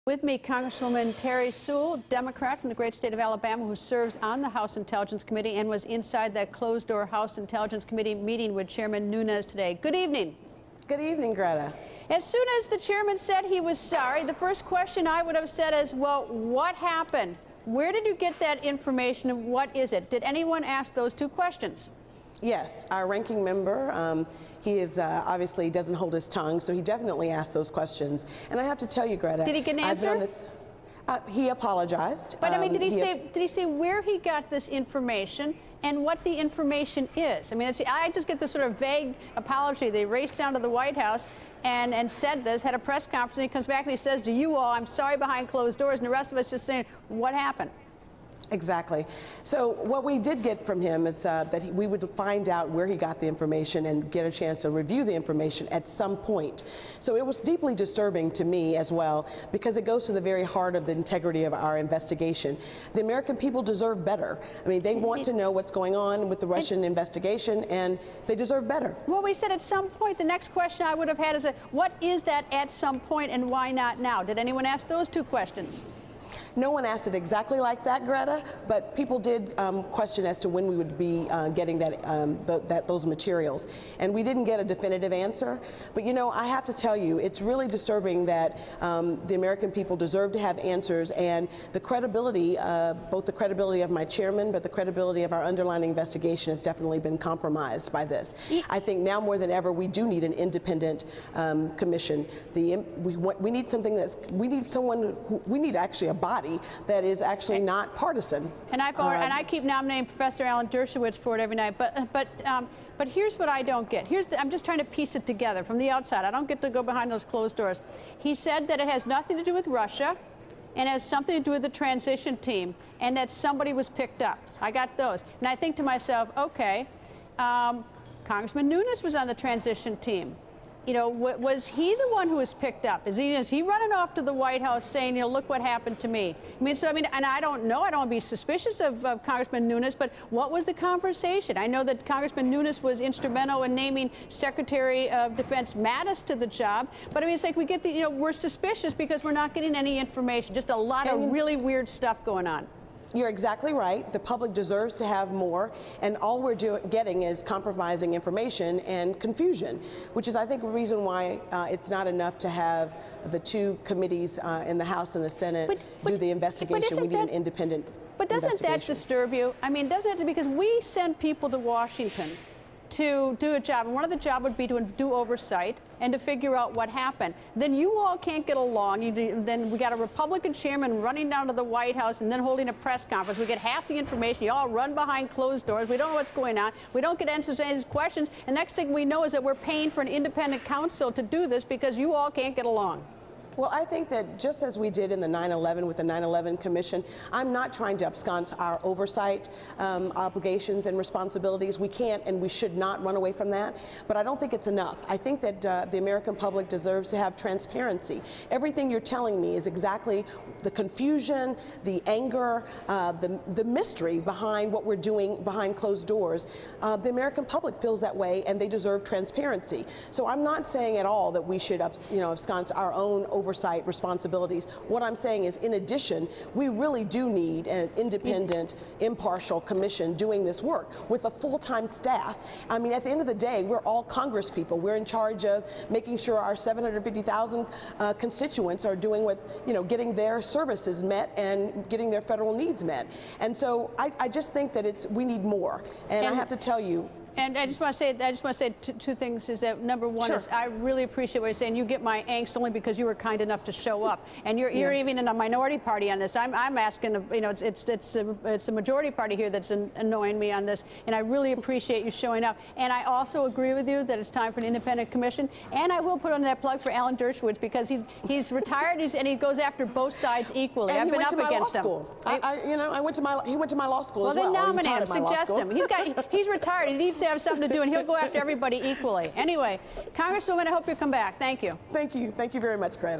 With me, Congresswoman Terry Sewell, Democrat from the great state of Alabama, who serves on the House Intelligence Committee and was inside that closed-door House Intelligence Committee meeting with Chairman Nunes today. Good evening. Good evening, Greta. As soon as the chairman said he was sorry, the first question I would have said is, well, what happened? Where did you get that information and what is it? Did anyone ask those two questions? Yes, our ranking member, he is obviously doesn't hold his tongue, so he definitely asked those questions. And I have to tell you, Greta, did he get an answer? He apologized. But I mean, did he say where he got this information and what the information is? I mean, I just get this sort of vague apology. They raced down to the White House and said this, had a press conference, and he comes back and he says to you all, I'm sorry behind closed doors, and the rest of us just saying, what happened? Exactly. So what we did get from him is that we would find out where he got the information and get a chance to review the information at some point. So it was deeply disturbing to me as well, because it goes to the very heart of the integrity of our investigation. The American people deserve better. I mean, they want to know what's going on with the Russian investigation, and they deserve better. Well, we said at some point. The next question I would have had is, what is that at some point and why not now? Did anyone ask those two questions? No one asked it exactly like that, Greta, but people did question as to when we would be getting those materials. And we didn't get a definitive answer. But, you know, I have to tell you, it's really disturbing that the American people deserve to have answers, and the credibility, both the credibility of my chairman, but the credibility of our underlying investigation has definitely been compromised by this. I think now more than ever, we do need an independent commission. We need something we need actually a body that is actually not partisan. And I keep nominating Professor Alan Dershowitz for it every night. But here's what I don't get. I'm just trying to piece it together from the outside. I don't get to go behind those closed doors. He said that it has nothing to do with Russia and it has something to do with the transition team and that somebody was picked up. I got those. And I think to myself, okay, Congressman Nunes was on the transition team. You know, was he the one who was picked up? Is he running off to the White House saying, you know, look what happened to me? I mean, and I don't know. I don't want to be suspicious of Congressman Nunes, but what was the conversation? I know that Congressman Nunes was instrumental in naming Secretary of Defense Mattis to the job, but I mean, it's like we get the, you know, we're suspicious because we're not getting any information. Just a lot of really weird stuff going on. You're exactly right. The public deserves to have more, and all we're getting is compromising information and confusion, which is, I think, a reason why it's not enough to have the two committees in the House and the Senate do the investigation. We need an independent But doesn't that disturb you? I mean, doesn't it? Because we send people to Washington to do a job, and one of the jobs would be to do oversight and to figure out what happened. Then you all can't get along. Then we got a Republican chairman running down to the White House and then holding a press conference. We get half the information. You all run behind closed doors. We don't know what's going on. We don't get answers to any of these questions. And next thing we know is that we're paying for an independent counsel to do this because you all can't get along. Well, I think that just as we did in the 9/11 with the 9/11 Commission, I'm not trying to abscond our oversight obligations and responsibilities. We can't and we should not run away from that. But I don't think it's enough. I think that the American public deserves to have transparency. Everything you're telling me is exactly the confusion, the anger, the mystery behind what we're doing behind closed doors. The American public feels that way, and they deserve transparency. So I'm not saying at all that we should abscond our own oversight responsibilities. What I'm saying is, in addition, we really do need an independent, impartial commission doing this work with a full-time staff. I mean, at the end of the day, we're all Congress people. We're in charge of making sure our 750,000 constituents are doing what, you know, getting their services met and getting their federal needs met. And so I just think that we need more. And I have to tell you, and I just want to say two things. Is that number one is I really appreciate what you're saying. You get my angst only because you were kind enough to show up, and you're even in a minority party on this. I'm asking, you know, it's a majority party here that's annoying me on this, and I really appreciate you showing up. And I also agree with you that it's time for an independent commission. And I will put on that plug for Alan Dershowitz because he's retired and he goes after both sides equally. And I've been up against him. He went to my law school as well. Well, then nominate him, suggest him. He's retired. He needs to have something to do, and he'll go after everybody equally. Anyway, Congresswoman, I hope you come back. Thank you. Thank you. Thank you very much, Greta.